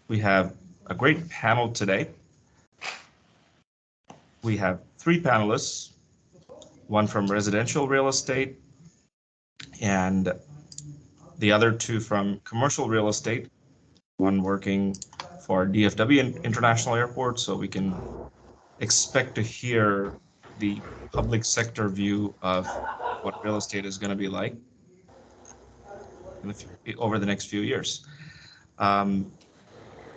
We have a great panel today. We have three panelists, one from residential real estate and the other two from commercial real estate, one working for DFW International Airport, so we can expect to hear the public sector view of what real estate is going to be like over the next few years.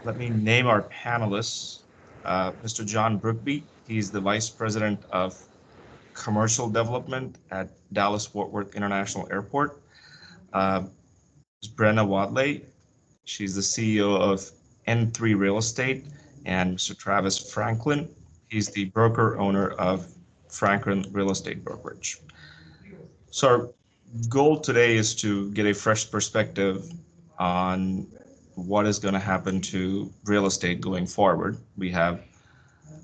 Let me name our panelists. Mr. John Brookby, he's the Vice President of Commercial Development at Dallas-Fort Worth International Airport. Brenna Wadley, she's the CEO of N3 Real Estate, and Mr. Travis Franklin, he's the broker owner of Franklin Real Estate Brokerage. So our goal today is to get a fresh perspective on what is going to happen to real estate going forward. We have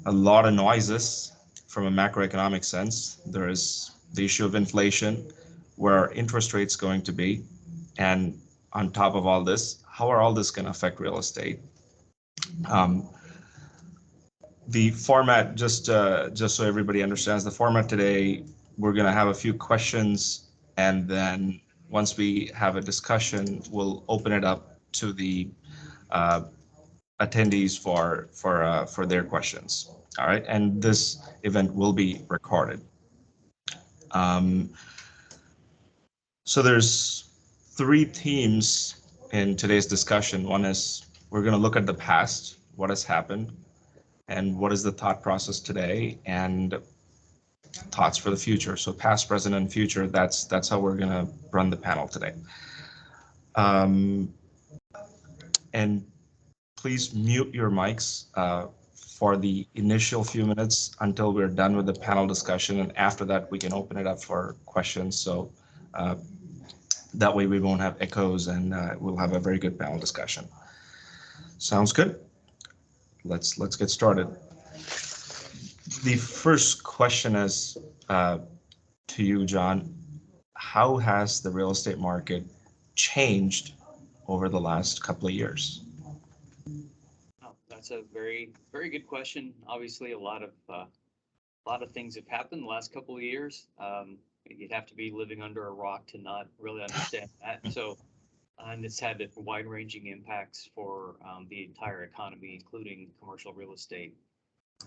a lot of noises from a macroeconomic sense. There is the issue of inflation, where are interest rates going to be, and on top of all this, how are all this going to affect real estate? The format, just so everybody understands, the format today, we're going to have a few questions, and then once we have a discussion, we'll open it up to the attendees for their questions. All right, and this event will be recorded. So there's three themes in today's discussion. One is we're going to look at the past, what has happened, and what is the thought process today, and thoughts for the future. So past, present, and future, that's how we're going to run the panel today. And please mute your mics for the initial few minutes until we're done with the panel discussion, and after that we can open it up for questions. So that way we won't have echoes, and we'll have a very good panel discussion. Sounds good? Let's get started. The first question is to you, John. How has the real estate market changed over the last couple of years? Oh, that's a very good question. Obviously, a lot of things have happened the last couple of years. You'd have to be living under a rock to not really understand that. So, and it's had wide-ranging impacts for the entire economy, including commercial real estate.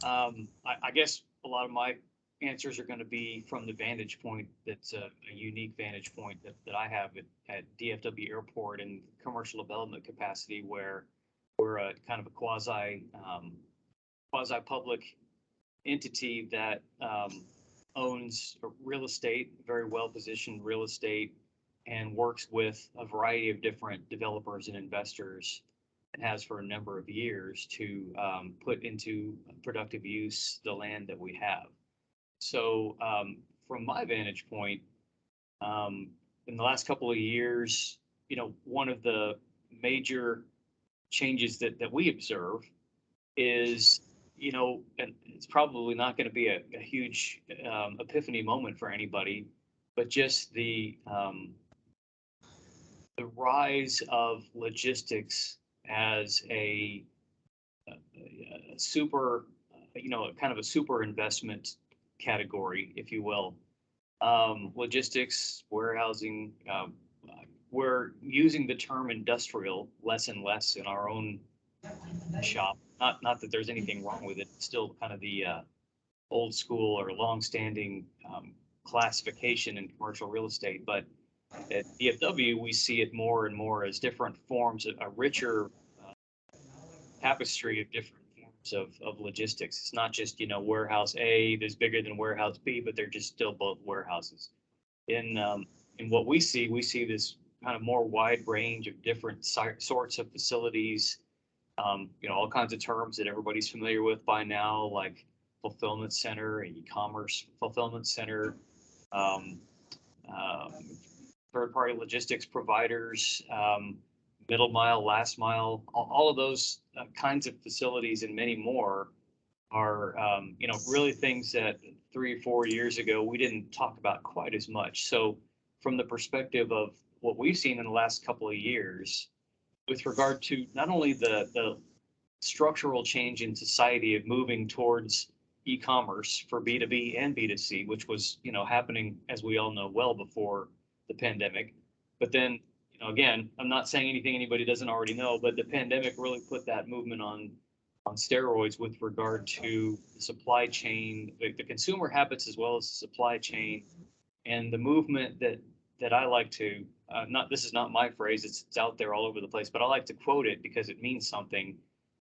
I guess a lot of my answers are going to be from the vantage point that's a unique vantage point that I have at DFW Airport in commercial development capacity, where we're a kind of a quasi-public entity that owns real estate, very well-positioned real estate, and works with a variety of different developers and investors, and has for a number of years to put into productive use the land that we have. So from my vantage point, in the last couple of years, one of the major changes that we observe is, and it's probably not going to be a huge epiphany moment for anybody, but just the rise of logistics as a super, kind of a super investment category, if you will. Logistics, warehousing, we're using the term industrial less and less in our own shop. Not that there's anything wrong with it. It's still kind of the old school or long-standing classification in commercial real estate. But at DFW, we see it more and more as different forms, a richer tapestry of different forms of logistics. It's not just, warehouse A is bigger than warehouse B, but they're just still both warehouses. In what we see this kind of more wide range of different sorts of facilities, all kinds of terms that everybody's familiar with by now, like fulfillment center and e-commerce fulfillment center, third-party logistics providers, middle mile, last mile, all of those kinds of facilities and many more are, really things that 3 or 4 years ago we didn't talk about quite as much. So from the perspective of what we've seen in the last couple of years, with regard to not only the structural change in society of moving towards e-commerce for B2B and B2C, which was, happening, as we all know, well before the pandemic. But then, again, I'm not saying anything anybody doesn't already know, but the pandemic really put that movement on steroids with regard to the supply chain, the consumer habits, as well as the supply chain, and the movement that I like to, not, this is not my phrase, it's out there all over the place, but I like to quote it because it means something.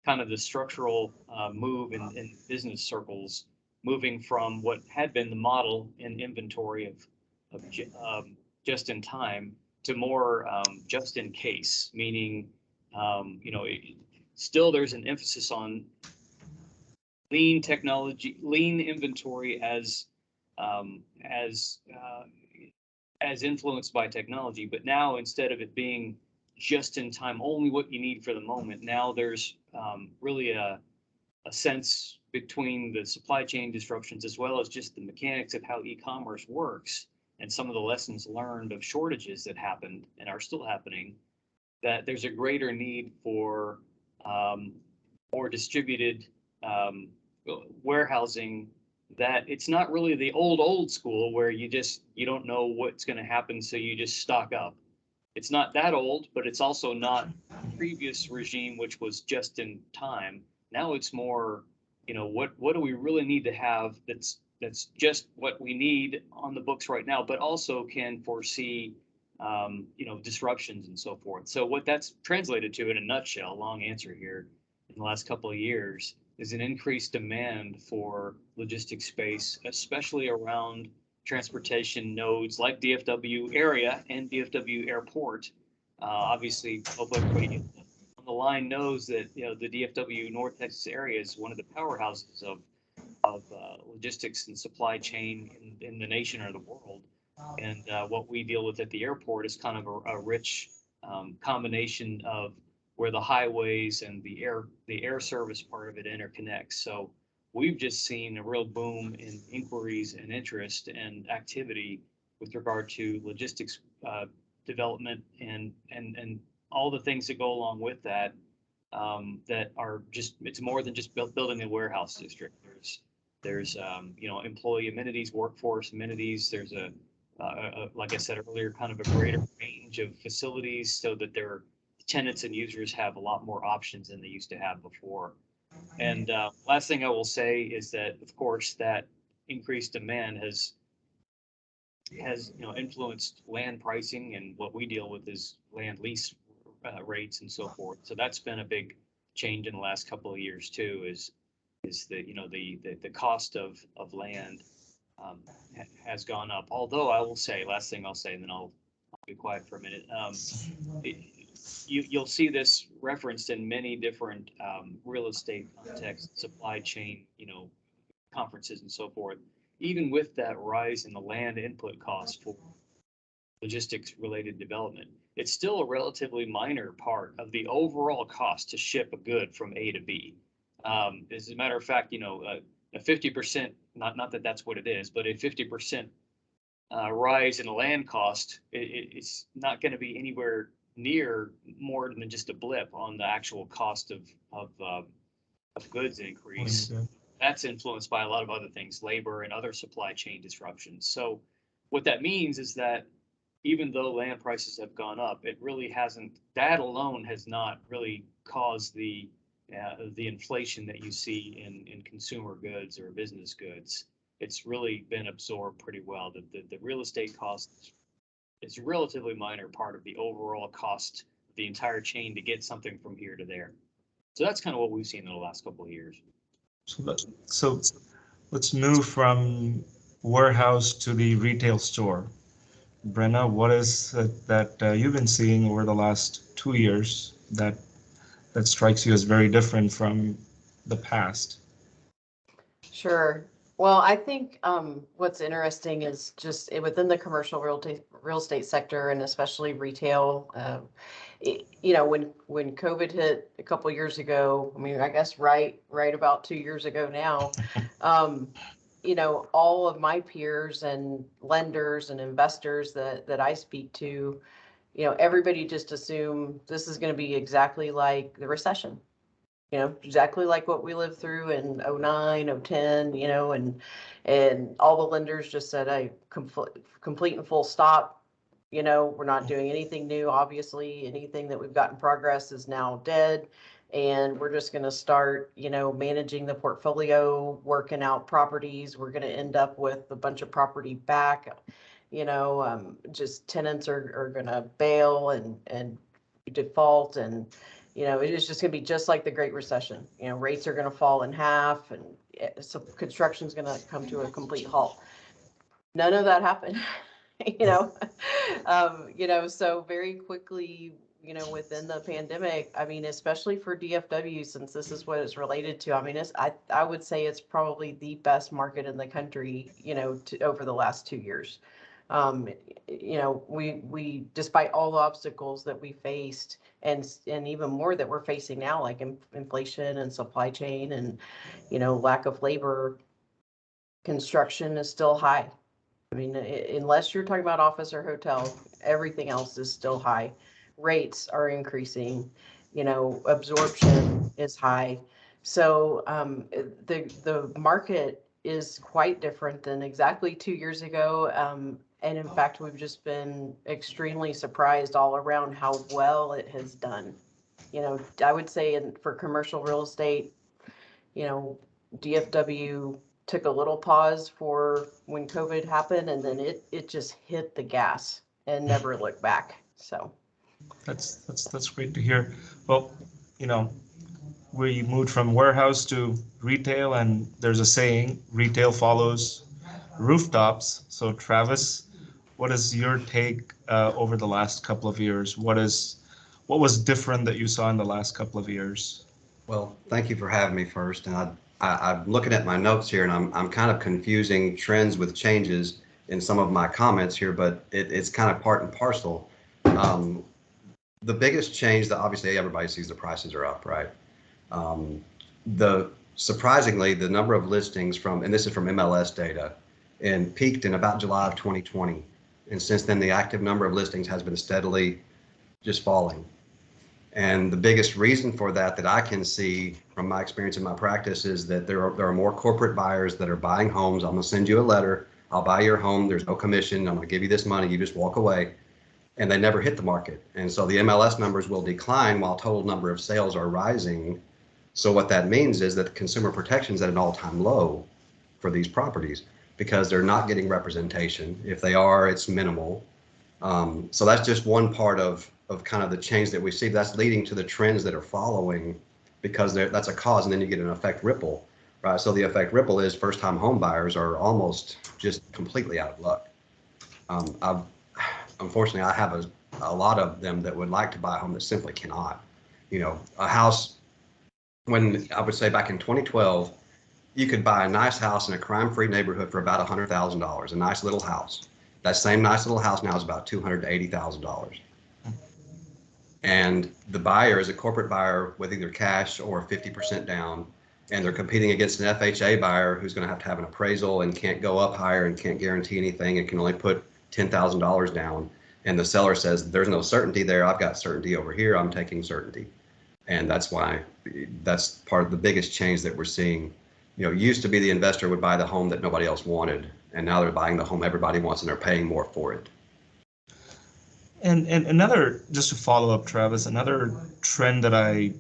Kind of the structural move in business circles, moving from what had been the model in inventory of just in time to more just in case, meaning, still there's an emphasis on lean technology, lean inventory um, as uh, as influenced by technology. But now, instead of it being just in time, only what you need for the moment, now there's really a sense between the supply chain disruptions as well as just the mechanics of how e-commerce works and some of the lessons learned of shortages that happened and are still happening, that there's a greater need for um, more distributed um, warehousing, that it's not really the old school where you don't know what's going to happen, so you just stock up. It's not that old, but it's also not previous regime, which was just in time. Now it's more, what do we really need to have that's just what we need on the books right now, but also can foresee disruptions and so forth. So what that's translated to in a nutshell, long answer here, in the last couple of years, is an increased demand for logistics space, especially around transportation nodes like DFW area and DFW airport. Obviously, hope everybody on the line knows that the DFW North Texas area is one of the powerhouses of logistics and supply chain in the nation or the world. And what we deal with at the airport is kind of a rich combination of where the highways and the air service part of it interconnects. So we've just seen a real boom in inquiries and interest and activity with regard to logistics development and all the things that go along with that. That are just, it's more than just building a warehouse district. There's employee amenities, workforce amenities. There's like I said earlier, kind of a greater range of facilities so that their tenants and users have a lot more options than they used to have before. And last thing I will say is that, of course, that increased demand has influenced land pricing, and what we deal with is land lease rates and so forth. So that's been a big change in the last couple of years too. Is the the cost of land has gone up. Although I will say, last thing I'll say, and then I'll be quiet for a minute. It, you'll see this referenced in many different real estate contexts, supply chain, conferences and so forth. Even with that rise in the land input costs for logistics related development, it's still a relatively minor part of the overall cost to ship a good from A to B. As a matter of fact, a 50%, not that that's what it is, but a 50% rise in the land cost, it's not going to be anywhere near more than just a blip on the actual cost of goods increase. That's influenced by a lot of other things, labor and other supply chain disruptions. So what that means is that even though land prices have gone up, it really hasn't, that alone has not really caused the inflation that you see in consumer goods or business goods. It's really been absorbed pretty well. The real estate cost is a relatively minor part of the overall cost of the entire chain to get something from here to there. So that's kind of what we've seen in the last couple of years. So let's move from warehouse to the retail store. Brenna, what is it that you've been seeing over the last 2 years that strikes you as very different from the past? Sure. Well, I think what's interesting is just within the commercial real estate sector, and especially retail. When COVID hit a couple years ago, I mean, I guess right about 2 years ago now, all of my peers and lenders and investors that I speak to, everybody just assume this is going to be exactly like the recession. exactly like what we lived through in '09, '10, and all the lenders just said, hey, complete and full stop. We're not doing anything new. Obviously, anything that we've got in progress is now dead. And we're just going to start, managing the portfolio, working out properties. We're going to end up with a bunch of property back. Just tenants are going to bail and default, and it is just going to be just like the Great Recession. Rates are going to fall in half, and so construction is going to come to a complete halt. None of that happened. So very quickly, within the pandemic, I mean, especially for DFW, since this is what it's related to, I mean, I would say it's probably the best market in the country, over the last 2 years. We despite all the obstacles that we faced, and even more that we're facing now, like inflation and supply chain and, lack of labor, construction is still high. I mean, unless you're talking about office or hotel, everything else is still high. Rates are increasing, absorption is high. So the market is quite different than exactly 2 years ago. And in fact, we've just been extremely surprised all around how well it has done. I would say for commercial real estate, DFW took a little pause for when COVID happened, and then it just hit the gas and never looked back. So that's great to hear. Well, we moved from warehouse to retail, and there's a saying, retail follows rooftops. So Travis, what is your take over the last couple of years? What was different that you saw in the last couple of years? Well, thank you for having me first. And I'm looking at my notes here, and I'm kind of confusing trends with changes in some of my comments here, but it's kind of part and parcel. The biggest change that obviously everybody sees, the prices are up, right? Surprisingly, the number of listings and this is from MLS data, and peaked in about July of 2020. And since then, the active number of listings has been steadily just falling. And the biggest reason for that I can see from my experience in my practice is that there are more corporate buyers that are buying homes. I'm going to send you a letter. I'll buy your home. There's no commission. I'm going to give you this money. You just walk away. And they never hit the market. And so the MLS numbers will decline while total number of sales are rising. So what that means is that the consumer protection is at an all-time low for these properties because they're not getting representation. If they are, it's minimal. So that's just one part of kind of the change that we see. That's leading to the trends that are following, because that's a cause, and then you get an effect ripple, right? So the effect ripple is first-time home buyers are almost just completely out of luck. Unfortunately, I have a lot of them that would like to buy a home that simply cannot. A house, when I would say back in 2012, you could buy a nice house in a crime-free neighborhood for about $100,000, a nice little house. That same nice little house now is about $200,000 to $80,000. And the buyer is a corporate buyer with either cash or 50% down, and they're competing against an FHA buyer who's going to have an appraisal and can't go up higher and can't guarantee anything and can only put $10,000 down. And the seller says, there's no certainty there. I've got certainty over here. I'm taking certainty. And that's part of the biggest change that we're seeing. Used to be the investor would buy the home that nobody else wanted, and now they're buying the home everybody wants, and they're paying more for it. And another, just to follow up, Travis, another trend that I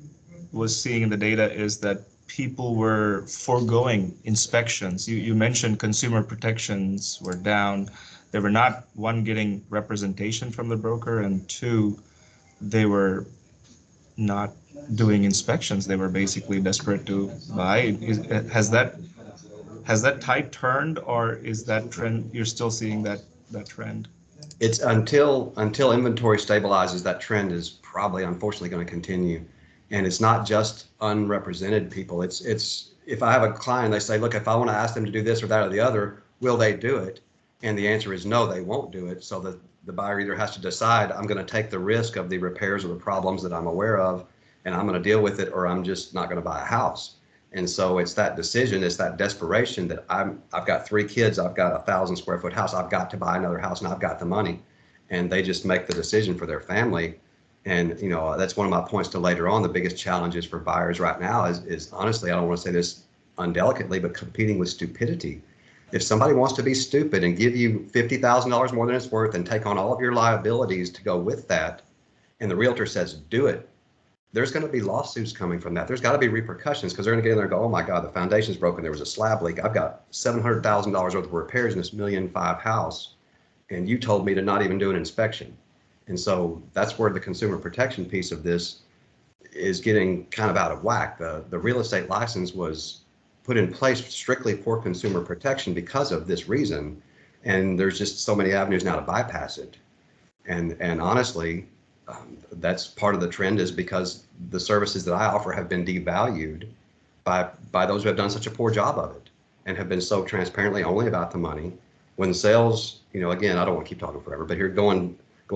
was seeing in the data is that people were foregoing inspections. You mentioned consumer protections were down. They were not, one, getting representation from the broker, and two, they were not doing inspections. They were basically desperate to buy. Has that tide turned, or is that trend, you're still seeing that trend? It's until inventory stabilizes, that trend is probably unfortunately going to continue. And it's not just unrepresented people. It's if I have a client, they say, look, if I want to ask them to do this or that or the other, will they do it? And the answer is no, they won't do it. So the buyer either has to decide, I'm going to take the risk of the repairs or the problems that I'm aware of, and I'm going to deal with it, or I'm just not going to buy a house. And so it's that decision, it's that desperation that I've got 3 kids, I've got a 1,000 square foot house, I've got to buy another house, and I've got the money. And they just make the decision for their family. And, that's one of my points to later on. The biggest challenges for buyers right now is honestly, I don't want to say this undelicately, but competing with stupidity. If somebody wants to be stupid and give you $50,000 more than it's worth and take on all of your liabilities to go with that, and the realtor says, do it, there's going to be lawsuits coming from that. There's got to be repercussions because they're going to get in there and go, oh my God, the foundation's broken. There was a slab leak. I've got $700,000 worth of repairs in this $1.5 million house. And you told me to not even do an inspection. And so that's where the consumer protection piece of this is getting kind of out of whack. The real estate license was put in place strictly for consumer protection because of this reason. And there's just so many avenues now to bypass it. And honestly, that's part of the trend is because the services that I offer have been devalued by those who have done such a poor job of it and have been so transparently only about the money. When sales, again, I don't want to keep talking forever, but here going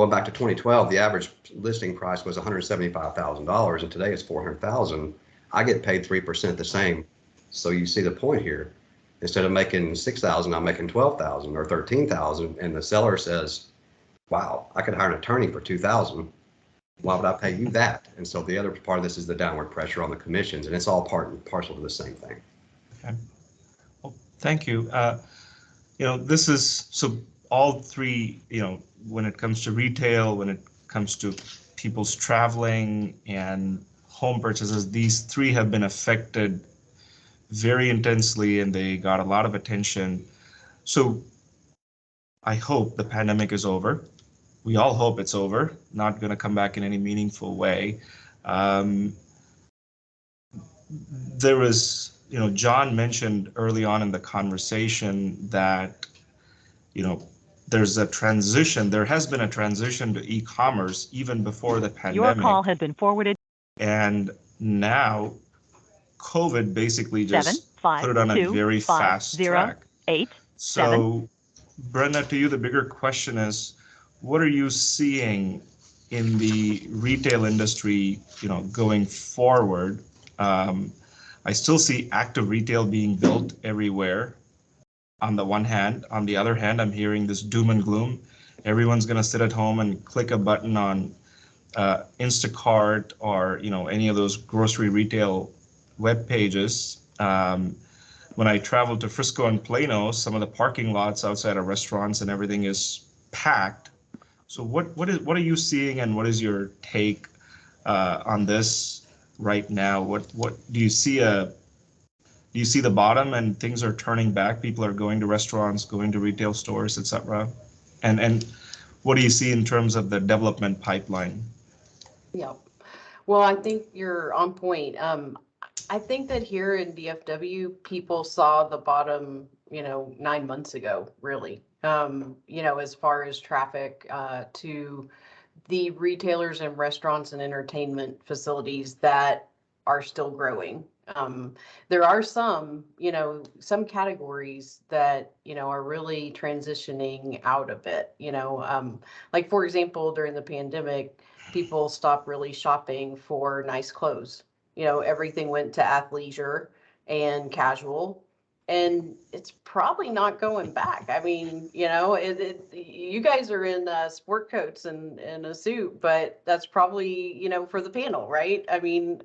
back to 2012, the average listing price was $175,000 and today it's $400,000. I get paid 3% the same. So you see the point here. Instead of making $6,000, I'm making $12,000 or $13,000, and the seller says, wow, I could hire an attorney for $2,000. Why would I pay you that? And so the other part of this is the downward pressure on the commissions, and it's all part and parcel to the same thing. Okay. Well, thank you. This is so all three, when it comes to retail, when it comes to people's traveling and home purchases, these three have been affected very intensely and they got a lot of attention. So I hope the pandemic is over. We all hope it's over, not going to come back in any meaningful way. There was, John mentioned early on in the conversation that, there's a transition. There has been a transition to e-commerce even before the pandemic. Your call has been forwarded. And now COVID basically just put it on a very fast track. So, Brenda, to you, the bigger question is, what are you seeing in the retail industry, going forward? I still see active retail being built everywhere. On the one hand, on the other hand, I'm hearing this doom and gloom. Everyone's going to sit at home and click a button on Instacart or any of those grocery retail web pages. When I travel to Frisco and Plano, some of the parking lots outside of restaurants and everything is packed. So what are you seeing, and what is your take on this right now? What do you see the bottom and things are turning back? People are going to restaurants, going to retail stores, etc. And what do you see in terms of the development pipeline? Yeah, well, I think you're on point. I think that here in DFW, people saw the bottom, 9 months ago, really. As far as traffic to the retailers and restaurants and entertainment facilities that are still growing. There are some categories that, are really transitioning out a bit, like, for example, during the pandemic, people stopped really shopping for nice clothes. Everything went to athleisure and casual, and it's probably not going back. I mean, you guys are in sport coats and a suit, but that's probably, for the panel, right? I mean,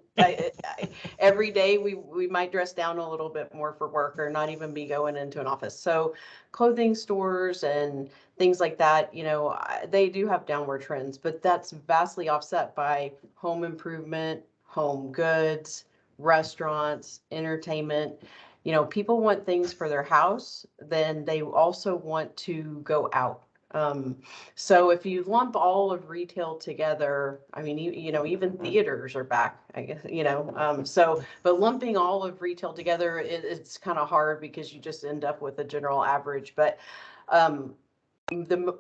every day we might dress down a little bit more for work or not even be going into an office. So clothing stores and things like that, they do have downward trends, but that's vastly offset by home improvement, home goods, restaurants, entertainment. People want things for their house, then they also want to go out. So if you lump all of retail together, I mean, even theaters are back, I guess, but lumping all of retail together, it's kind of hard because you just end up with a general average. But the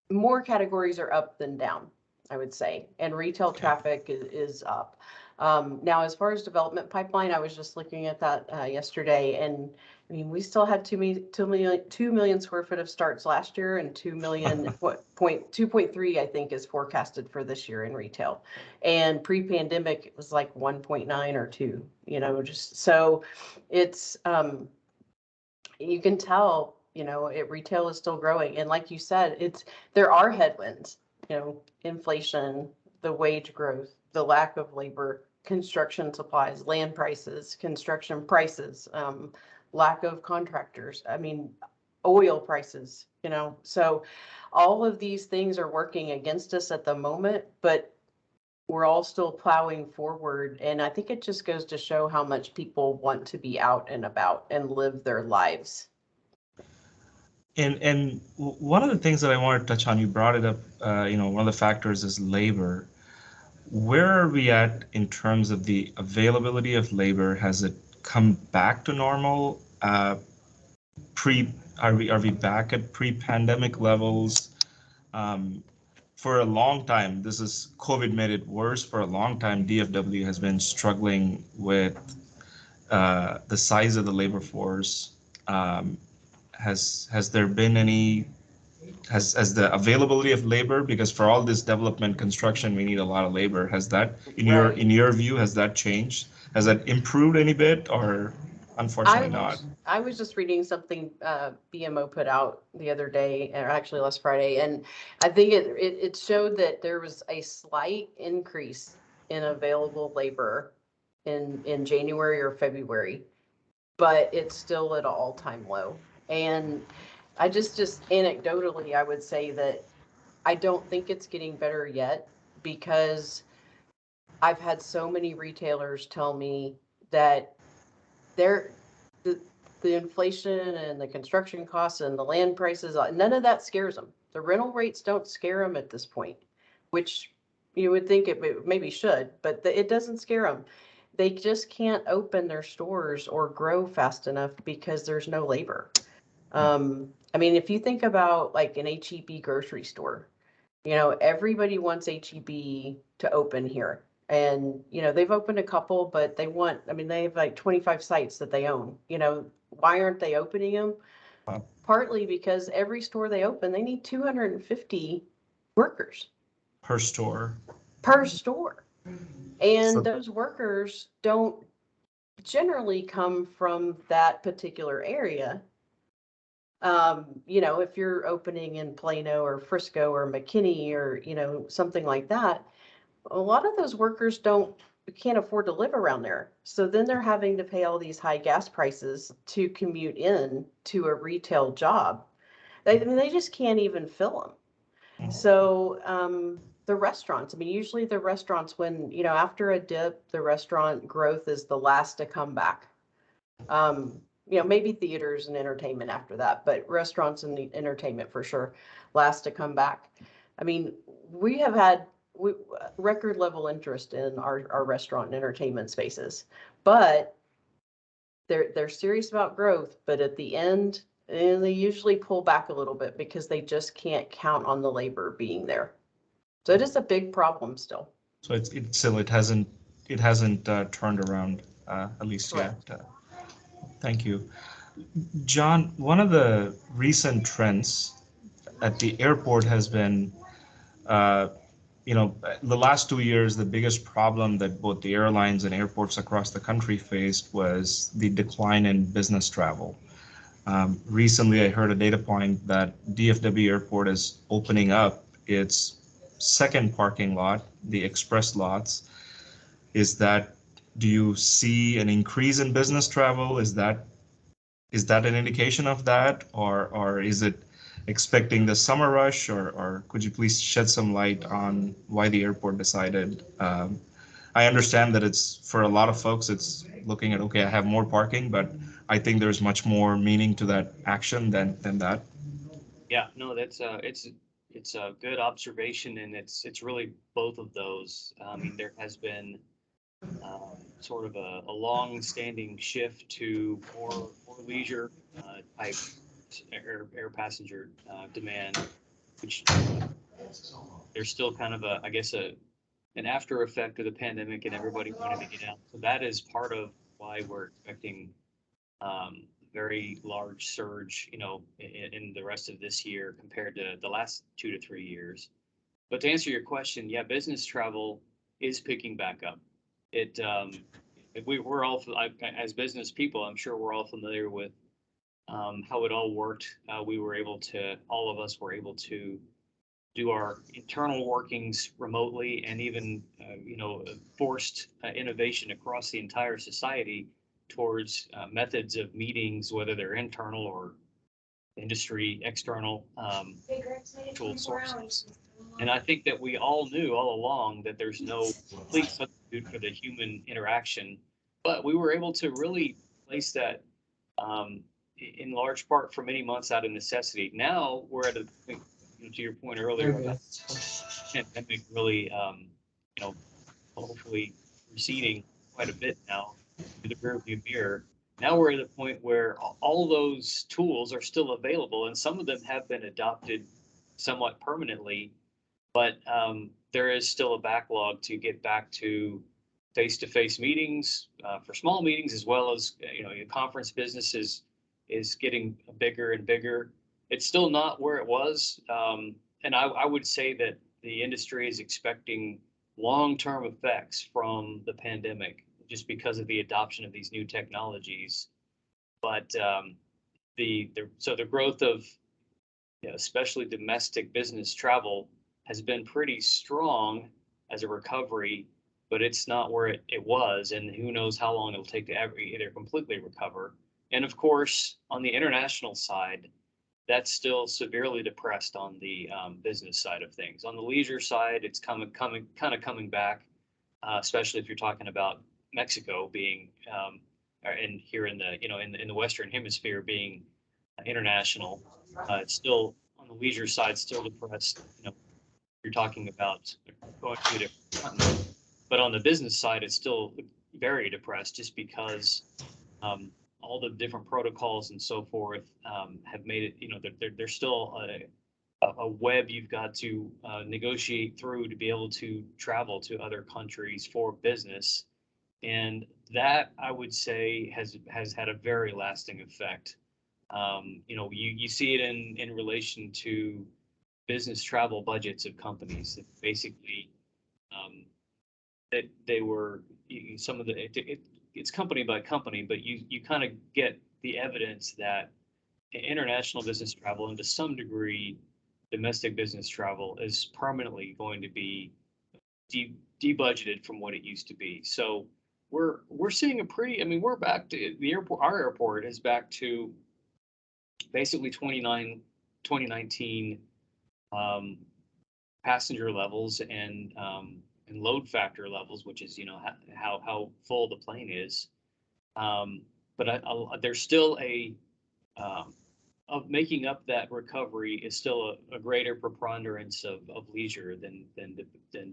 more categories are up than down, I would say, and retail traffic is up. Now, as far as development pipeline, I was just looking at that yesterday, and I mean, we still had 2 million square foot of starts last year, and 2.3, I think, is forecasted for this year in retail. And pre-pandemic, it was like 1.9 or 2. Just so it's you can tell, retail is still growing, and like you said, there are headwinds, inflation. the wage growth, the lack of labor, construction supplies, land prices, construction prices, lack of contractors. I mean, oil prices, so all of these things are working against us at the moment, but we're all still plowing forward. And I think it just goes to show how much people want to be out and about and live their lives. And one of the things that I wanted to touch on, you brought it up, one of the factors is labor. Where are we at in terms of the availability of labor? Has it come back to normal? Are we back at pre-pandemic levels? For a long time, COVID made it worse. For a long time, DFW has been struggling with the size of the labor force. Has there been any, has the availability of labor, because for all this development construction, we need a lot of labor. Has that, in your view, has that changed? Has that improved any bit, or unfortunately not? I was just reading something BMO put out the other day, or actually last Friday, and I think it showed that there was a slight increase in available labor in January or February, but it's still at an all-time low. And I just anecdotally, I would say that I don't think it's getting better yet, because I've had so many retailers tell me that they're the inflation and the construction costs and the land prices, none of that scares them. The rental rates don't scare them at this point, which you would think it maybe should, but it doesn't scare them. They just can't open their stores or grow fast enough because there's no labor. I mean, if you think about like an H-E-B grocery store, everybody wants H-E-B to open here. And, they've opened a couple, but they have like 25 sites that they own. Why aren't they opening them? Wow. Partly because every store they open, they need 250 workers. Per store. Per store. And So- those workers don't generally come from that particular area. If you're opening in Plano or Frisco or McKinney or, something like that, a lot of those workers can't afford to live around there. So then they're having to pay all these high gas prices to commute in to a retail job. They just can't even fill them. So the restaurants, usually the restaurants, when, after a dip, the restaurant growth is the last to come back. Maybe theaters and entertainment after that, but restaurants and the entertainment for sure last to come back. We have had record level interest in our restaurant and entertainment spaces, but they're serious about growth, but at the end, they usually pull back a little bit because they just can't count on the labor being there. So it is a big problem still. So it hasn't turned around, at least Correct. yet. Thank you. John, one of the recent trends at the airport has been, the last 2 years, the biggest problem that both the airlines and airports across the country faced was the decline in business travel. Recently, I heard a data point that DFW Airport is opening up its second parking lot, the express lots. Do you see an increase in business travel? Is that an indication of that, or is it expecting the summer rush, or could you please shed some light on why the airport decided? I understand that it's, for a lot of folks, it's looking at, okay, I have more parking, but I think there's much more meaning to that action than that. Yeah, no, it's a good observation, and it's really both of those. There has been sort of a long-standing shift to more leisure type air passenger demand, which there's still kind of an after effect of the pandemic and everybody wanting to get out. So that is part of why we're expecting very large surge, in the rest of this year compared to the last 2 to 3 years. But to answer your question, yeah, business travel is picking back up. We're all, as business people, I'm sure we're all familiar with how it all worked. All of us were able to do our internal workings remotely, and even, forced innovation across the entire society towards methods of meetings, whether they're internal or industry external tool sources. And I think that we all knew all along that there's no complete substitute for the human interaction, but we were able to really place that in large part for many months out of necessity. Now we're at a, to your point earlier about the pandemic really, hopefully receding quite a bit now to the rearview mirror. Now we're at a point where all those tools are still available, and some of them have been adopted somewhat permanently, but there is still a backlog to get back to face-to-face meetings for small meetings, as well as your conference business is getting bigger and bigger. It's still not where it was, and I would say that the industry is expecting long-term effects from the pandemic just because of the adoption of these new technologies. But the growth of especially domestic business travel has been pretty strong as a recovery, but it's not where it was, and who knows how long it'll take to either completely recover. And of course, on the international side, that's still severely depressed on the business side of things. On the leisure side, it's coming back, especially if you're talking about Mexico being, and here in the in the Western Hemisphere being international. It's still on the leisure side, still depressed. You're talking about going to a different continent, but on the business side, it's still very depressed just because all the different protocols and so forth have made it, there's still a web you've got to negotiate through to be able to travel to other countries for business. And that, I would say, has had a very lasting effect. You see it in relation to business travel budgets of companies that basically that they were some of the it's company by company, but you kind of get the evidence that international business travel and to some degree domestic business travel is permanently going to be debudgeted from what it used to be. So we're seeing we're back to the airport. Our airport is back to basically 2019 passenger levels and load factor levels, which is how full the plane is. But there's still of making up that recovery is still a greater preponderance of leisure than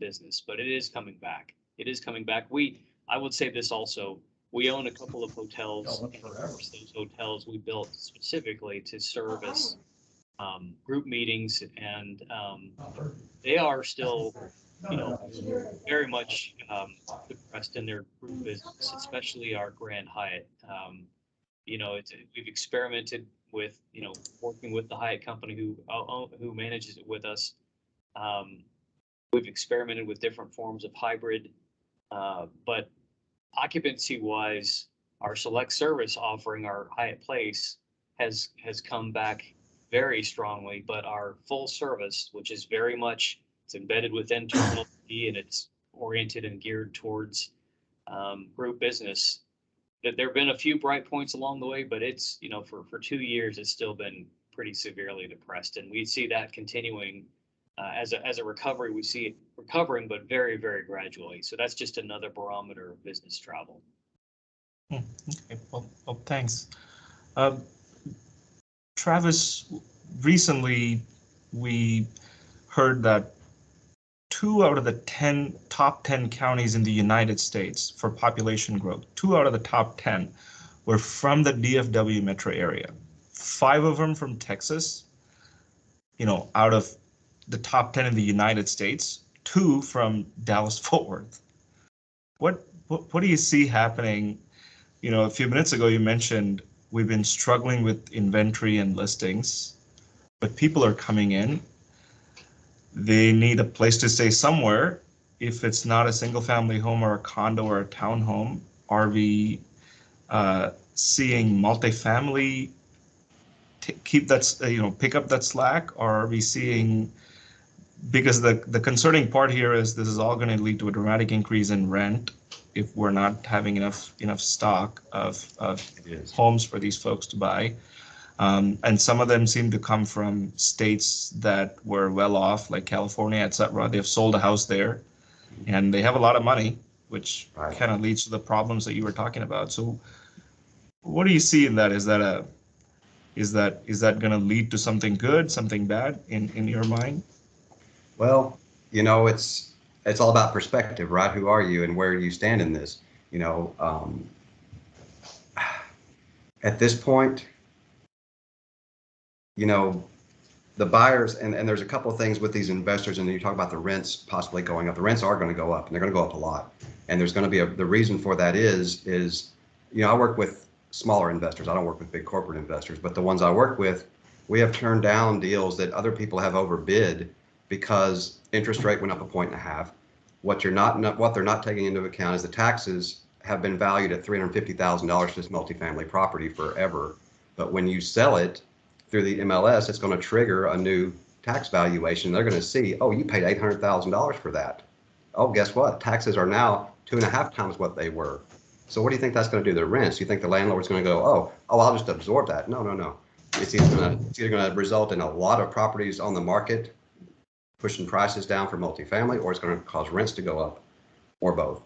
business, but it is coming back. It is coming back. I would say this also. We own a couple of hotels, and of course, those hotels we built specifically to service group meetings, and they are still, very much depressed in their group business, especially our Grand Hyatt. We've experimented with, working with the Hyatt company who manages it with us. We've experimented with different forms of hybrid, but occupancy-wise, our select service offering, our Hyatt Place, has come back very strongly. But our full service, which is very much, it's embedded within Terminal D and it's oriented and geared towards group business. There have been a few bright points along the way, but it's, for 2 years, it's still been pretty severely depressed. And we see that continuing as a recovery. We see it recovering, but very, very gradually. So that's just another barometer of business travel. Okay, well, thanks. Travis, recently we heard that 2 out of the top 10 counties in the United States for population growth, 2 out of the top 10 were from the DFW metro area. 5 of them from Texas, out of the top 10 in the United States, 2 from Dallas-Fort Worth. What do you see happening? A few minutes ago, you mentioned we've been struggling with inventory and listings, but people are coming in. They need a place to stay somewhere. If it's not a single family home or a condo or a townhome, are we seeing multifamily pick up that slack, or are we seeing because the concerning part here is this is all going to lead to a dramatic increase in rent if we're not having enough stock of homes for these folks to buy. And some of them seem to come from states that were well off, like California, etc. They've sold a house there, and they have a lot of money, which kind of leads to the problems that you were talking about. So, what do you see in that? Is that going to lead to something good, something bad in your mind? Well, it's all about perspective, right? Who are you and where you stand in this? At this point, the buyers, and there's a couple of things with these investors, and you talk about the rents possibly going up. The rents are going to go up, and they're going to go up a lot. And there's going to be the reason for that is I work with smaller investors. I don't work with big corporate investors, but the ones I work with, we have turned down deals that other people have overbid because interest rate went up 1.5. What they're not taking into account is the taxes have been valued at $350,000 for this multifamily property forever. But when you sell it through the MLS, it's going to trigger a new tax valuation. They're going to see, oh, you paid $800,000 for that. Oh, guess what? Taxes are now 2.5 times what they were. So what do you think that's going to do to the rents? You think the landlord's going to go, oh, I'll just absorb that? No. It's either going to result in a lot of properties on the market pushing prices down for multifamily, or it's going to cause rents to go up, or both.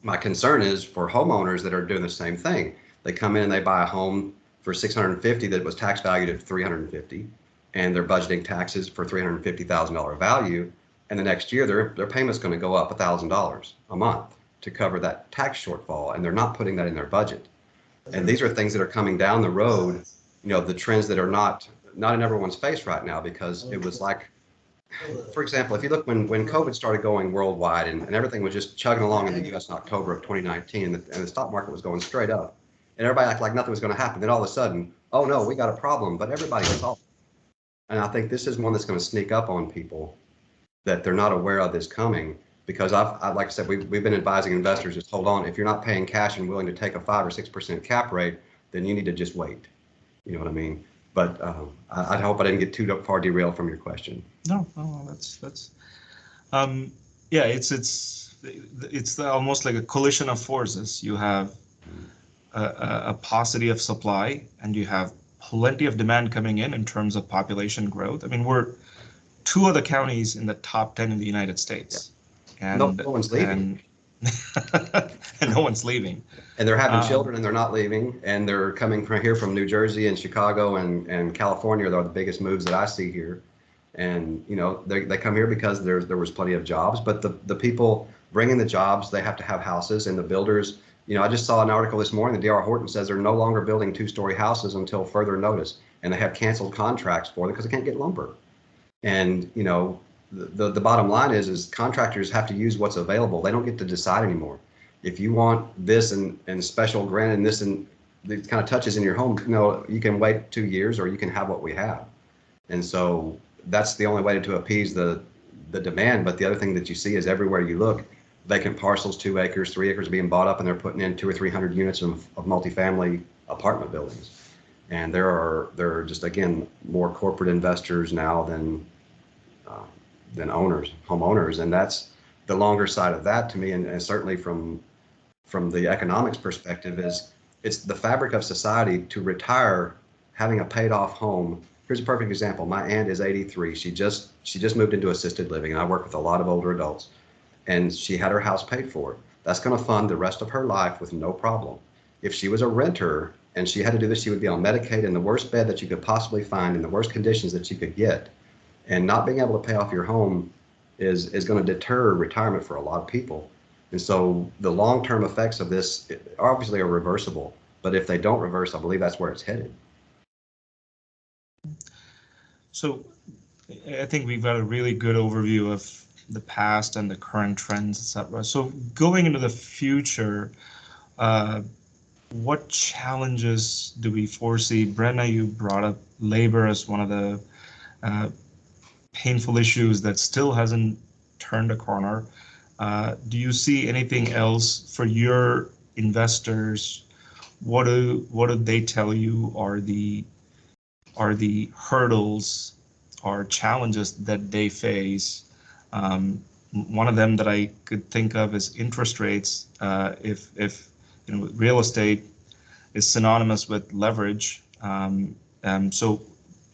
My concern is for homeowners that are doing the same thing. They come in and they buy a home for $650 that was tax valued at $350, and they're budgeting taxes for $350,000 value, and the next year their payment's going to go up $1,000 a month to cover that tax shortfall, and they're not putting that in their budget. And these are things that are coming down the road, the trends that are not in everyone's face right now, because it was like, for example, if you look when COVID started going worldwide and everything was just chugging along in the US in October of 2019, and the stock market was going straight up, and everybody acted like nothing was going to happen. Then all of a sudden, oh no, we got a problem, but everybody saw it. And I think this is one that's going to sneak up on people, that they're not aware of this coming, because like I said, we've been advising investors, just hold on. If you're not paying cash and willing to take a 5 or 6% cap rate, then you need to just wait. You know what I mean? But I hope I didn't get too far derailed from your question. No, that's yeah, it's almost like a collision of forces. You have a paucity of supply, and you have plenty of demand coming in terms of population growth. I mean, we're 2 of the counties in the top 10 in the United States, and no one's leaving. And no one's leaving. And they're having children, and they're not leaving, and they're coming from New Jersey and Chicago and California. They're the biggest moves that I see here. And they come here because there was plenty of jobs, but the people bringing the jobs, they have to have houses, and the builders. I just saw an article this morning that D.R. Horton says they're no longer building 2-story houses until further notice, and they have canceled contracts for them because they can't get lumber. And the bottom line is contractors have to use what's available. They don't get to decide anymore. If you want this and special grant and this and the kind of touches in your home, you can wait 2 years, or you can have what we have. And so that's the only way to appease the demand. But the other thing that you see is everywhere you look, vacant parcels, 2 acres, 3 acres being bought up, and they're putting in 200 or 300 units of multifamily apartment buildings. And there are just, again, more corporate investors now than homeowners. And that's the longer side of that to me. And certainly from the economics perspective, is it's the fabric of society to retire having a paid off home. Here's a perfect example. My aunt is 83. She just moved into assisted living, and I work with a lot of older adults, and she had her house paid for. That's going to fund the rest of her life with no problem. If she was a renter and she had to do this, she would be on Medicaid in the worst bed that you could possibly find, in the worst conditions that you could get. And not being able to pay off your home is going to deter retirement for a lot of people. And so the long-term effects of this obviously are reversible, but if they don't reverse, I believe that's where it's headed. So I think we've got a really good overview of the past and the current trends, etc. So going into the future, what challenges do we foresee? Brenna, you brought up labor as one of the painful issues that still hasn't turned a corner. Do you see anything else for your investors? What do they tell you are the hurdles or challenges that they face. One of them that I could think of is interest rates. If real estate is synonymous with leverage, so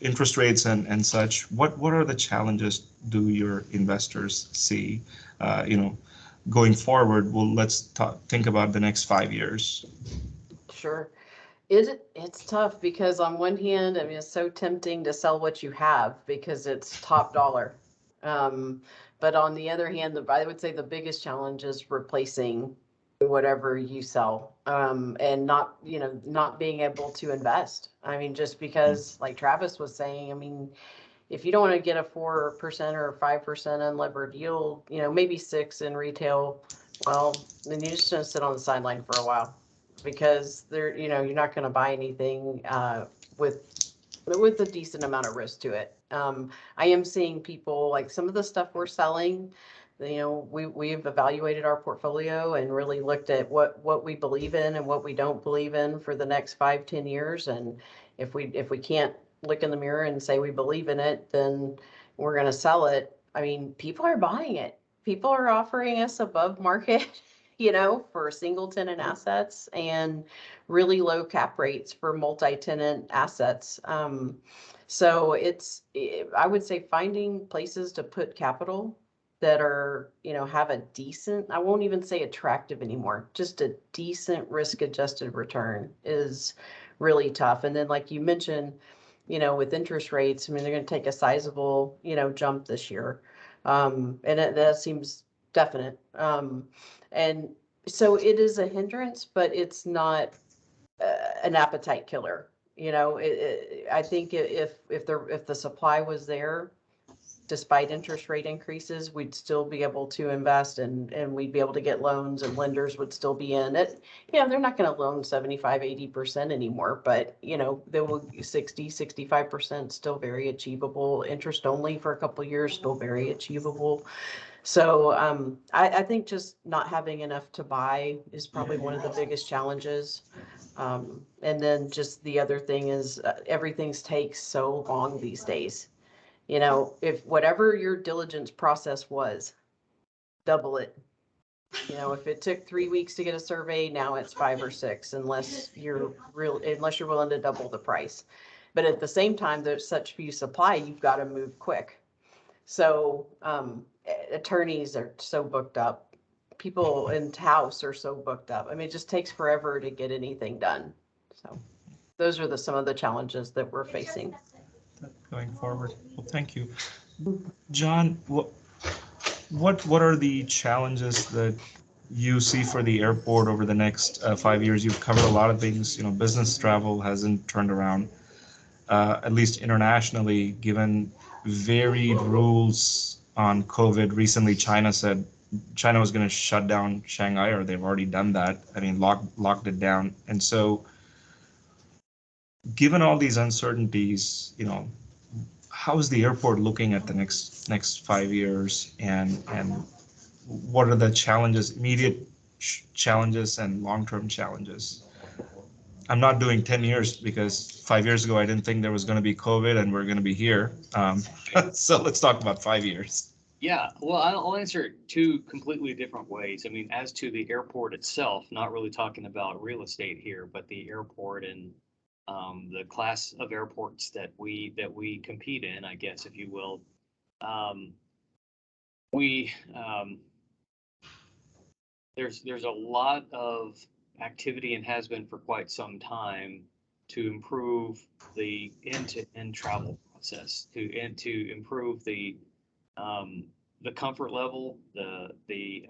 interest rates and such. What are the challenges do your investors see? Going forward. Well, let's think about the next 5 years. Sure. It's tough because on one hand, I mean, it's so tempting to sell what you have because it's top dollar. But on the other hand, I would say the biggest challenge is replacing whatever you sell, and not being able to invest. I mean, just because, like Travis was saying, I mean, if you don't want to get a 4% or 5% unlevered yield, maybe 6 in retail, well, then you're just going to sit on the sideline for a while because you're not going to buy anything with a decent amount of risk to it. I am seeing people like some of the stuff we're selling. We've evaluated our portfolio and really looked at what we believe in and what we don't believe in for the next 5-10 years. And if we can't look in the mirror and say we believe in it, then we're going to sell it. I mean, people are buying it. People are offering us above market, for single tenant assets and really low cap rates for multi-tenant assets. So I would say finding places to put capital that are, have a decent, I won't even say attractive anymore, just a decent risk adjusted return is really tough. And then like you mentioned, with interest rates, I mean, they're going to take a sizable, jump this year. And that seems definite. And so it is a hindrance, but it's not an appetite killer. I think if the supply was there, despite interest rate increases, we'd still be able to invest and we'd be able to get loans and lenders would still be in it. They're not going to loan 75-80% anymore, but they will 60-65% still very achievable. Interest only for a couple of years, still very achievable. So I think just not having enough to buy is probably one of the biggest challenges. And then just the other thing is everything takes so long these days. If whatever your diligence process was, double it. If it took 3 weeks to get a survey, now it's 5 or 6, unless you're willing to double the price. But at the same time, there's such few supply, you've got to move quick. So attorneys are so booked up. People in house are so booked up. I mean, it just takes forever to get anything done. So those are some of the challenges that we're facing. Going forward. Well, thank you. John, what are the challenges that you see for the airport over the next 5 years? You've covered a lot of things. Business travel hasn't turned around, at least internationally, given varied rules on COVID. Recently, China said China was going to shut down Shanghai, or they've already done that. I mean, locked it down. And so, given all these uncertainties, how is the airport looking at the next 5 years, and what are the challenges, immediate challenges and long-term challenges? I'm not doing 10 years because 5 years ago I didn't think there was going to be COVID and we're going to be here. So let's talk about 5 years. Yeah, well, I'll answer it two completely different ways. I mean, as to the airport itself, not really talking about real estate here, but the airport and the class of airports that we compete in, I guess, if you will. There's a lot of activity and has been for quite some time to improve the end-to-end travel process, to improve the comfort level, the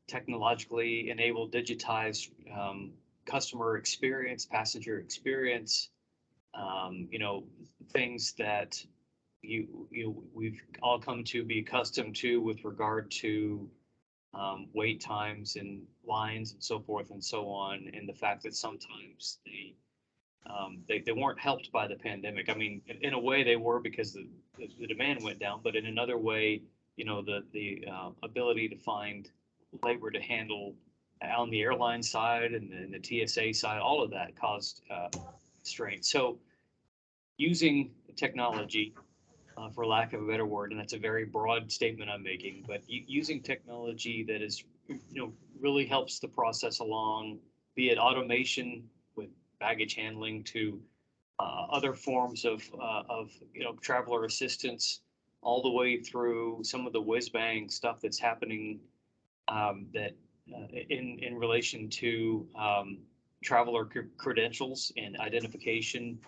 technologically enabled, digitized customer experience, passenger experience, things that we've all come to be accustomed to with regard to wait times and lines and so forth and so on, and the fact that sometimes they weren't helped by the pandemic. I mean, in a way they were because the demand went down, but in another way, the ability to find labor to handle on the airline side and the TSA side, all of that caused strain. So using technology, for lack of a better word, and that's a very broad statement I'm making, but using technology that is, really helps the process along, be it automation with baggage handling to other forms of traveler assistance, all the way through some of the whiz bang stuff that's happening that in relation to traveler credentials and identification,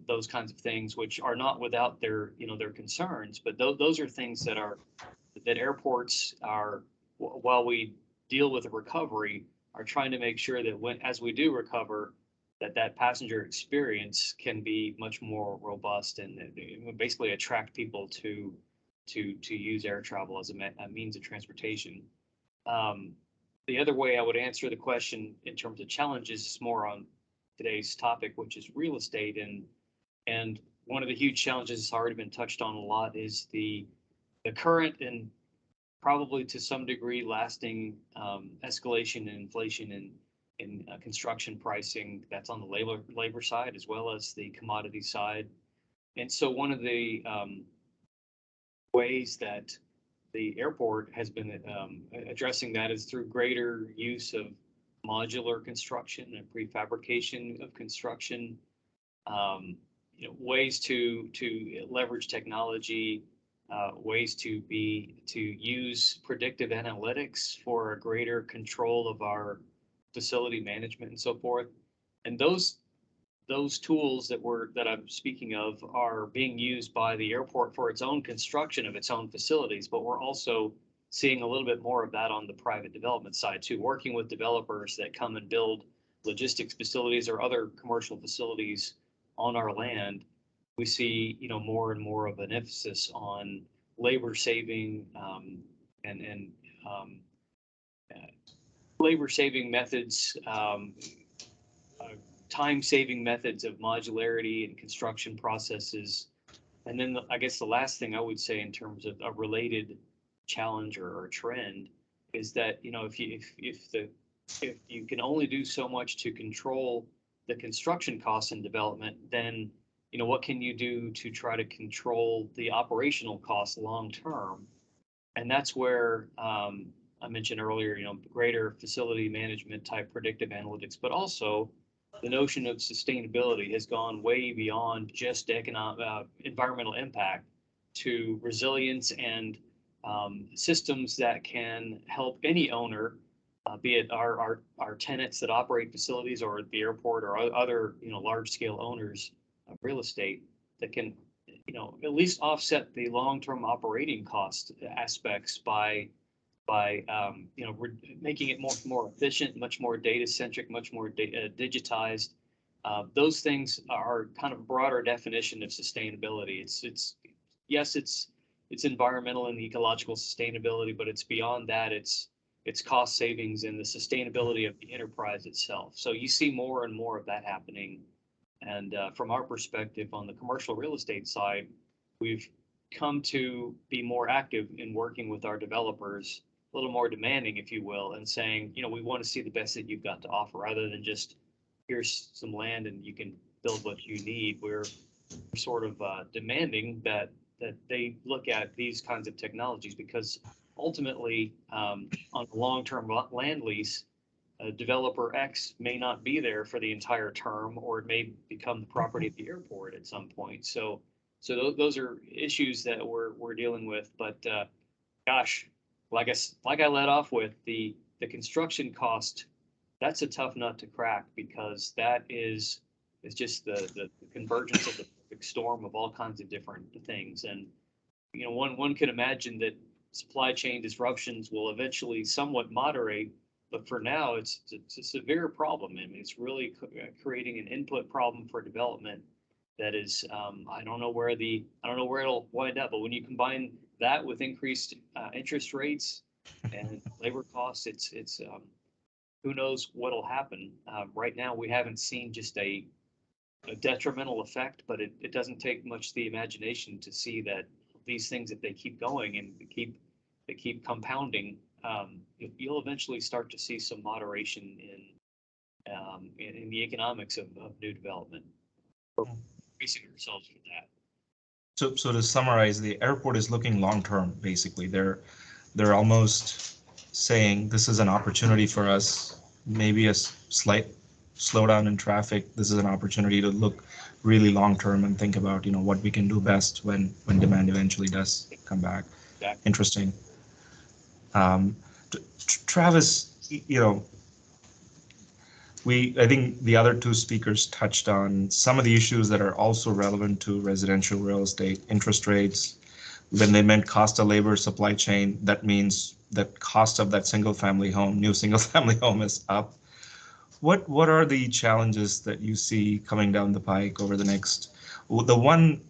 those kinds of things, which are not without their concerns, but those are things that airports are, while we deal with the recovery, are trying to make sure that as we do recover, that passenger experience can be much more robust and basically attract people to use air travel as a means of transportation. The other way I would answer the question in terms of challenges is more on today's topic, which is real estate. And one of the huge challenges that's already been touched on a lot is the current and probably to some degree lasting escalation in inflation in construction pricing that's on the labor side as well as the commodity side. And so one of the ways that the airport has been addressing that is through greater use of modular construction and prefabrication of construction, ways to leverage technology, ways to use predictive analytics for a greater control of our facility management and so forth. And those tools that I'm speaking of are being used by the airport for its own construction of its own facilities, but we're also seeing a little bit more of that on the private development side too, working with developers that come and build logistics facilities or other commercial facilities on our land. We see, more and more of an emphasis on labor saving and labor saving methods, time-saving methods of modularity and construction processes. And then I guess the last thing I would say in terms of a related challenge or trend is that, if you can only do so much to control the construction costs and development, then, what can you do to try to control the operational costs long term? And that's where I mentioned earlier, greater facility management type predictive analytics, but also the notion of sustainability has gone way beyond just environmental impact to resilience and systems that can help any owner, be it our tenants that operate facilities or the airport or other large scale owners of real estate, that can at least offset the long-term operating cost aspects by making it more efficient, much more data centric, much more digitized. Those things are kind of a broader definition of sustainability. It's environmental and ecological sustainability, but it's beyond that. It's cost savings and the sustainability of the enterprise itself. So you see more and more of that happening. And from our perspective on the commercial real estate side, we've come to be more active in working with our developers, a little more demanding, if you will, and saying, we want to see the best that you've got to offer, rather than just here's some land and you can build what you need. We're sort of demanding that they look at these kinds of technologies, because ultimately, on a long-term land lease, developer X may not be there for the entire term, or it may become the property of the airport at some point. So those are issues that we're dealing with. But gosh, like I led off with, the construction cost, that's a tough nut to crack, because that is just the convergence of the perfect storm of all kinds of different things. And one could imagine that supply chain disruptions will eventually somewhat moderate. But for now, it's a severe problem. I mean, it's really creating an input problem for development that is, I don't know where it'll wind up. But when you combine that with increased interest rates and labor costs, it's who knows what'll happen. Right now, we haven't seen just a detrimental effect, but it doesn't take much of the imagination to see that these things, if they keep going and they keep compounding, you'll eventually start to see some moderation in the economics of new development. We're bracing ourselves for that. So to summarize, the airport is looking long-term, basically. They're almost saying this is an opportunity for us, maybe a slight slowdown in traffic. This is an opportunity to look really long-term and think about, what we can do best when demand eventually does come back. Yeah. Interesting. Travis, I think the other two speakers touched on some of the issues that are also relevant to residential real estate, interest rates. When they meant cost of labor, supply chain, that means that cost of that new single family home is up. What are the challenges that you see coming down the pike over the next, the one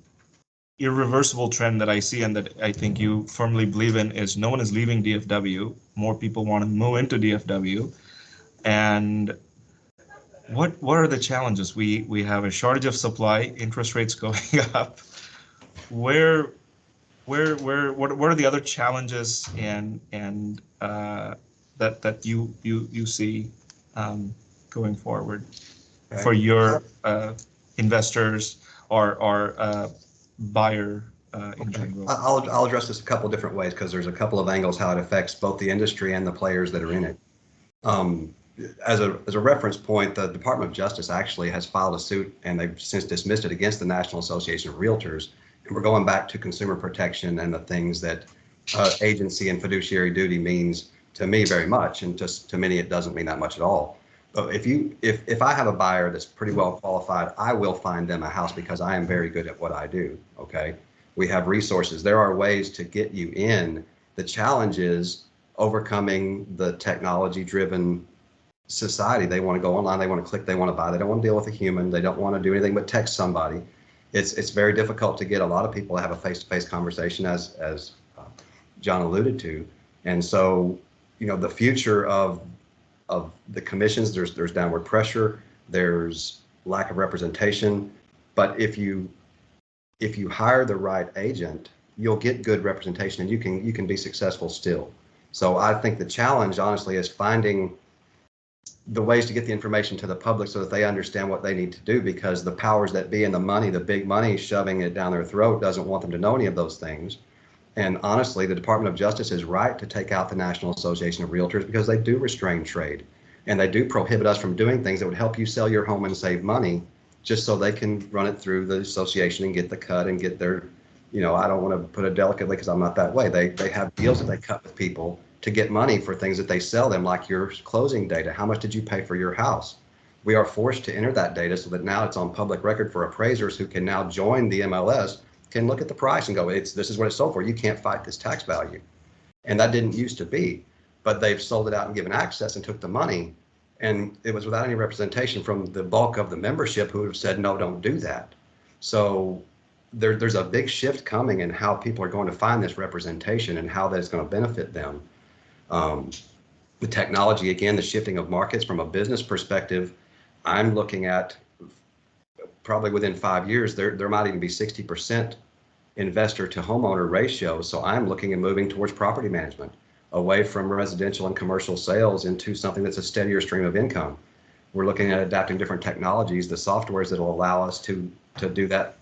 irreversible trend that I see and that I think you firmly believe in is no one is leaving DFW. More people want to move into DFW. And what are the challenges? We have a shortage of supply, interest rates going up. What are the other challenges and that you see going forward for your investors or buyer in general? I'll address this a couple different ways because there's a couple of angles how it affects both the industry and the players that are in it. As a reference point, the Department of Justice actually has filed a suit, and they've since dismissed it, against the National Association of Realtors. And we're going back to consumer protection and the things that agency and fiduciary duty means to me very much, and just to many it doesn't mean that much at all. But if I have a buyer that's pretty well qualified, I will find them a house because I am very good at what I do. Okay, we have resources. There are ways to get you in. The challenge is overcoming the technology-driven society. They want to go online, they want to click, they want to buy, they don't want to deal with a human, they don't want to do anything but text somebody. It's very difficult to get a lot of people to have a face-to-face conversation, as John alluded to. And so, the future of the commissions, there's downward pressure, there's lack of representation, but if you hire the right agent, you'll get good representation, and you can be successful still. So I think the challenge, honestly, is finding the ways to get the information to the public so that they understand what they need to do, because the powers that be and the money, the big money shoving it down their throat, doesn't want them to know any of those things. And honestly, the Department of Justice is right to take out the National Association of Realtors because they do restrain trade, and they do prohibit us from doing things that would help you sell your home and save money, just so they can run it through the association and get the cut and get their, I don't want to put it delicately because I'm not that way. They have deals that they cut with people to get money for things that they sell them, like your closing data. How much did you pay for your house? We are forced to enter that data so that now it's on public record for appraisers who can now join the MLS, can look at the price and go, this is what it's sold for. You can't fight this tax value. And that didn't used to be, but they've sold it out and given access and took the money. And it was without any representation from the bulk of the membership who have said, no, don't do that. So there's a big shift coming in how people are going to find this representation and how that's going to benefit them. The technology, again, the shifting of markets from a business perspective, I'm looking at probably within 5 years, there might even be 60% investor to homeowner ratio. So I'm looking at moving towards property management, away from residential and commercial sales into something that's a steadier stream of income. We're looking at adapting different technologies, the softwares that will allow us to do that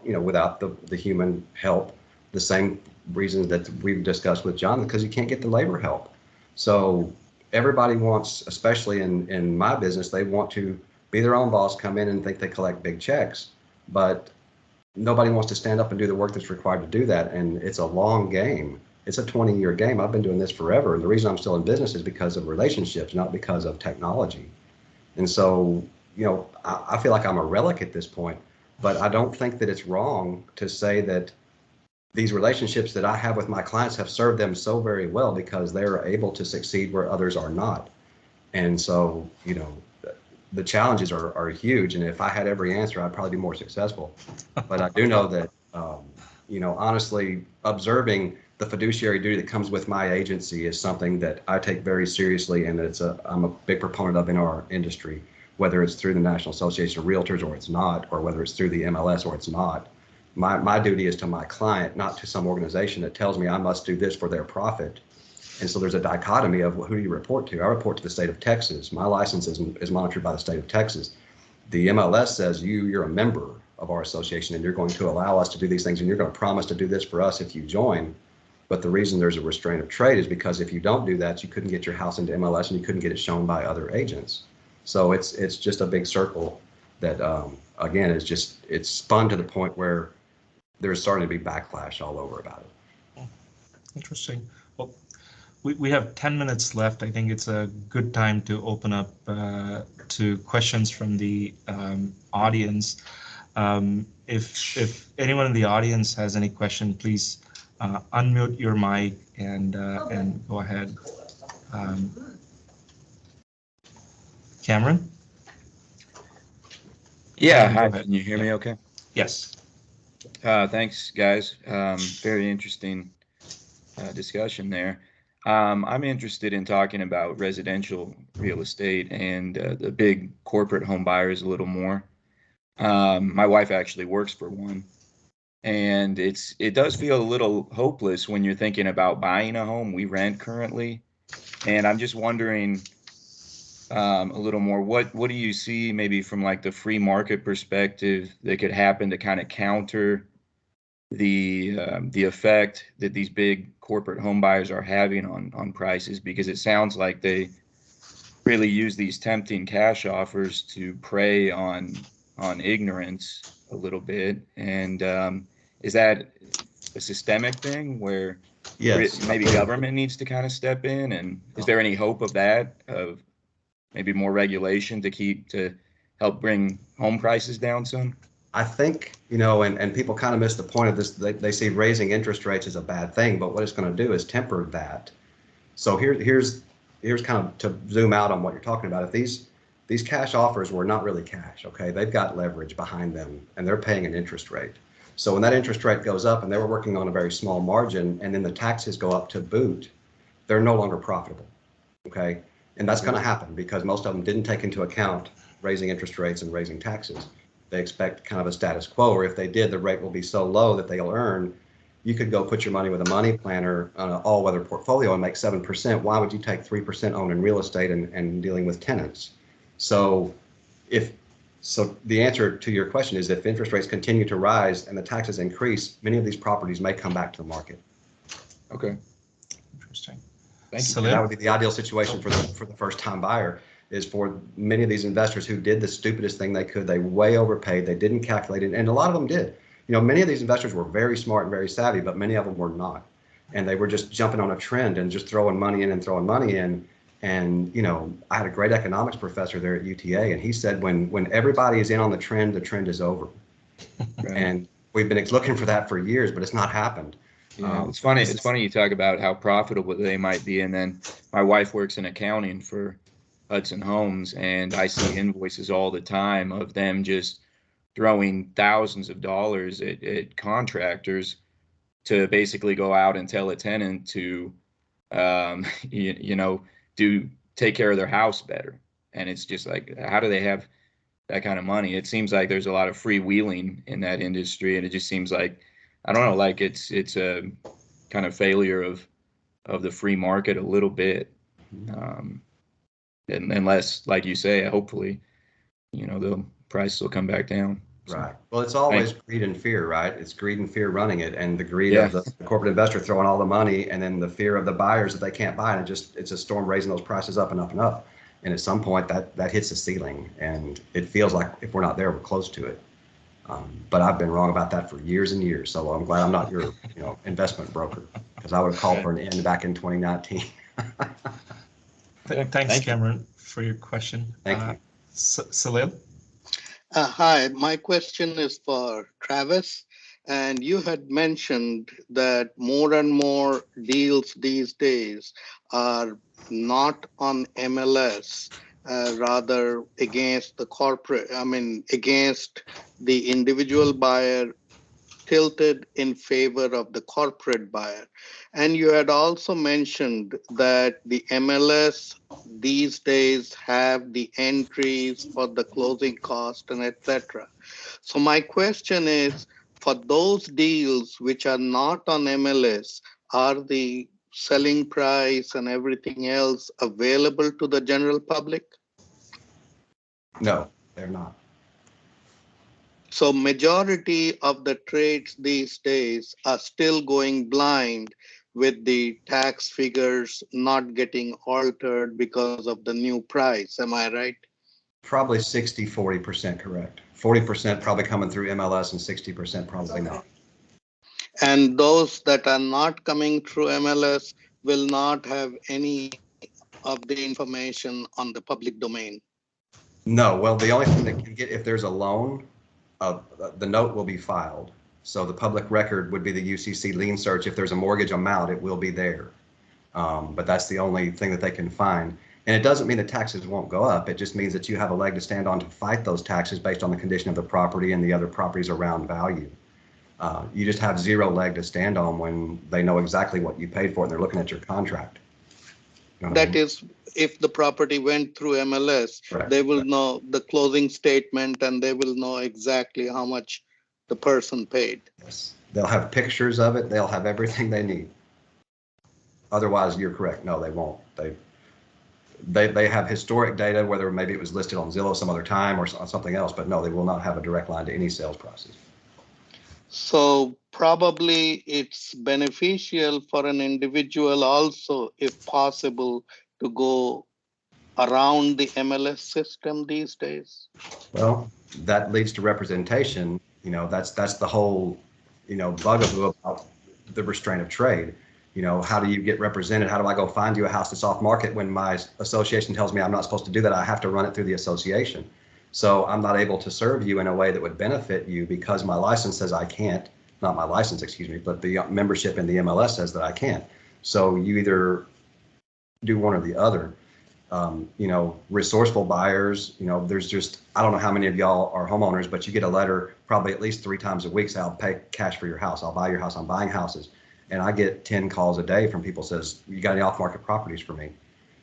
without the human help. The same reasons that we've discussed with John, because you can't get the labor help. So everybody wants, especially in my business, they want to be their own boss, come in and think they collect big checks, but nobody wants to stand up and do the work that's required to do that. And it's a long game. It's a 20-year game. I've been doing this forever. And the reason I'm still in business is because of relationships, not because of technology. And so, I feel like I'm a relic at this point, but I don't think that it's wrong to say that these relationships that I have with my clients have served them so very well because they're able to succeed where others are not. And so, the challenges are huge. And if I had every answer, I'd probably be more successful. But I do know that, honestly, observing the fiduciary duty that comes with my agency is something that I take very seriously, and I'm a big proponent of in our industry, whether it's through the National Association of Realtors or it's not, or whether it's through the MLS or it's not. My duty is to my client, not to some organization that tells me I must do this for their profit. And so there's a dichotomy of who do you report to? I report to the state of Texas. My license is monitored by the state of Texas. The MLS says you're a member of our association, and you're going to allow us to do these things, and you're going to promise to do this for us if you join. But the reason there's a restraint of trade is because if you don't do that, you couldn't get your house into MLS and you couldn't get it shown by other agents. So it's just a big circle that, again, it's spun to the point where there's starting to be backlash all over about it. Interesting. Well, we have 10 minutes left. I think it's a good time to open up to questions from the audience. If anyone in the audience has any question, please unmute your mic and go ahead. Cameron? Yeah, Go hi, ahead. can you hear me okay? Yes. Thanks, guys. Very interesting discussion there. I'm interested in talking about residential real estate and the big corporate home buyers a little more. My wife actually works for one, and it does feel a little hopeless when you're thinking about buying a home. We rent currently, and I'm just wondering a little more, what do you see maybe from like the free market perspective that could happen to kind of counter the effect that these big corporate home buyers are having on prices? Because it sounds like they really use these tempting cash offers to prey on ignorance a little bit. And is that a systemic thing where Yes. maybe government needs to kind of step in? And is there any hope of that, of maybe more regulation to help bring home prices down some? I think, and people kind of miss the point of this. They see raising interest rates as a bad thing, but what it's going to do is temper that. So here's kind of to zoom out on what you're talking about. If these cash offers were not really cash, okay, they've got leverage behind them and they're paying an interest rate. So when that interest rate goes up and they were working on a very small margin and then the taxes go up to boot, they're no longer profitable, okay? And that's going to happen because most of them didn't take into account raising interest rates and raising taxes. They expect kind of a status quo, or if they did, the rate will be so low that they'll earn. You could go put your money with a money planner on an all-weather portfolio and make 7%. Why would you take 3% owned in real estate and dealing with tenants? So the answer to your question is if interest rates continue to rise and the taxes increase, many of these properties may come back to the market. Okay. Interesting. Thank you. So And that would be the ideal situation for the first-time buyer, is for many of these investors who did the stupidest thing they could. They way overpaid. They didn't calculate it, and a lot of them did. Many of these investors were very smart and very savvy, but many of them were not, and they were just jumping on a trend and just throwing money in and throwing money in. And I had a great economics professor there at UTA, and he said when everybody is in on the trend is over. Right. And we've been looking for that for years, but it's not happened. Yeah, it's funny. It's funny you talk about how profitable they might be, and then my wife works in accounting for Hudson Homes, and I see invoices all the time of them just throwing thousands of dollars at contractors to basically go out and tell a tenant to, take care of their house better. And it's just like, how do they have that kind of money? It seems like there's a lot of freewheeling in that industry, and it just seems like, I don't know, like it's a kind of failure of the free market a little bit. And unless, like you say, hopefully, the price will come back down. So, right. Well, it's always greed and fear, right? It's greed and fear running it, and the greed Yeah. of the corporate investor throwing all the money, and then the fear of the buyers that they can't buy, and it's a storm raising those prices up and up and up. And at some point, that hits the ceiling, and it feels like if we're not there, we're close to it. But I've been wrong about that for years and years, so I'm glad I'm not your investment broker, because I would have called for an end back in 2019. Thanks, Cameron, for your question. Thank you. Salil? Hi, my question is for Travis. And you had mentioned that more and more deals these days are not on MLS, rather against against the individual buyer, tilted in favor of the corporate buyer. And you had also mentioned that the MLS these days have the entries for the closing cost and etc. So my question is, for those deals which are not on MLS, are the selling price and everything else available to the general public? No, they're not. So majority of the trades these days are still going blind with the tax figures not getting altered because of the new price. Am I right? Probably 40% correct. 40% probably coming through MLS and 60% probably not. And those that are not coming through MLS will not have any of the information on the public domain. No, well, the only thing that can get, if there's a loan, the note will be filed. So the public record would be the UCC lien search. If there's a mortgage amount, it will be there. But that's the only thing that they can find. And it doesn't mean that taxes won't go up. It just means that you have a leg to stand on to fight those taxes based on the condition of the property and the other properties around value. You just have zero leg to stand on when they know exactly what you paid for it and they're looking at your contract. You know what I That mean? is, if the property went through MLS, Correct. they will know the closing statement and they will know exactly how much the person paid. Yes. They'll have pictures of it. They'll have everything they need. Otherwise, you're correct. No, they won't. They have historic data, whether maybe it was listed on Zillow some other time or something else, but no, they will not have a direct line to any sales process. So probably it's beneficial for an individual also, if possible, to go around the MLS system these days. Well, that leads to representation. You know, that's the whole, bugaboo about the restraint of trade. How do you get represented? How do I go find you a house that's off market when my association tells me I'm not supposed to do that? I have to run it through the association. So I'm not able to serve you in a way that would benefit you because my license says I can't, not my license, excuse me, but the membership in the MLS says that I can't. So you either do one or the other. Resourceful buyers, there's just, I don't know how many of y'all are homeowners, but you get a letter probably at least 3 times a week saying, I'll pay cash for your house. I'll buy your house. I'm buying houses. And I get 10 calls a day from people says, you got any off-market properties for me?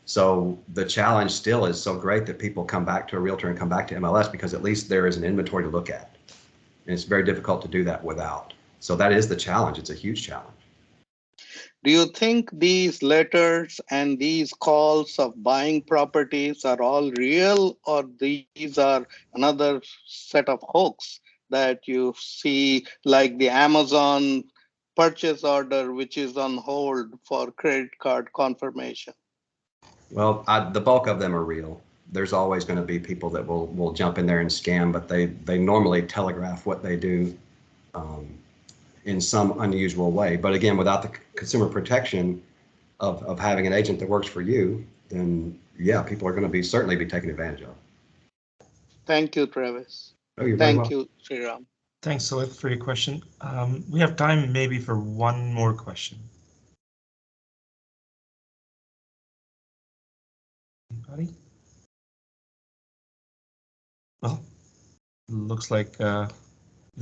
So the challenge still is so great that people come back to a realtor and come back to MLS because at least there is an inventory to look at. And it's very difficult to do that without. So that is the challenge. It's a huge challenge. Do you think these letters and these calls of buying properties are all real, or these are another set of hoax that you see, like the Amazon purchase order, which is on hold for credit card confirmation? Well, the bulk of them are real. There's always going to be people that will jump in there and scam, but they normally telegraph what they do in some unusual way. But again, without the consumer protection of having an agent that works for you, then yeah, people are going to certainly be taken advantage of. Thank you, Travis. Oh, you're very Thank welcome. you, Sriram. Thanks, Salif, for your question. We have time maybe for one more question. Anybody? Well, looks like the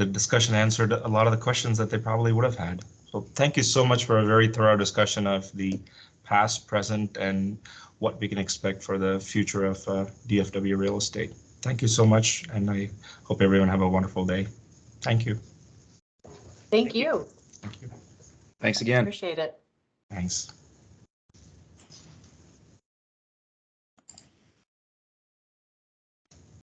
discussion answered a lot of the questions that they probably would have had. So thank you so much for a very thorough discussion of the past, present, and what we can expect for the future of DFW real estate. Thank you so much, and I hope everyone have a wonderful day. Thank you. Thank you. Thank you. Thanks again. Appreciate it. Thanks.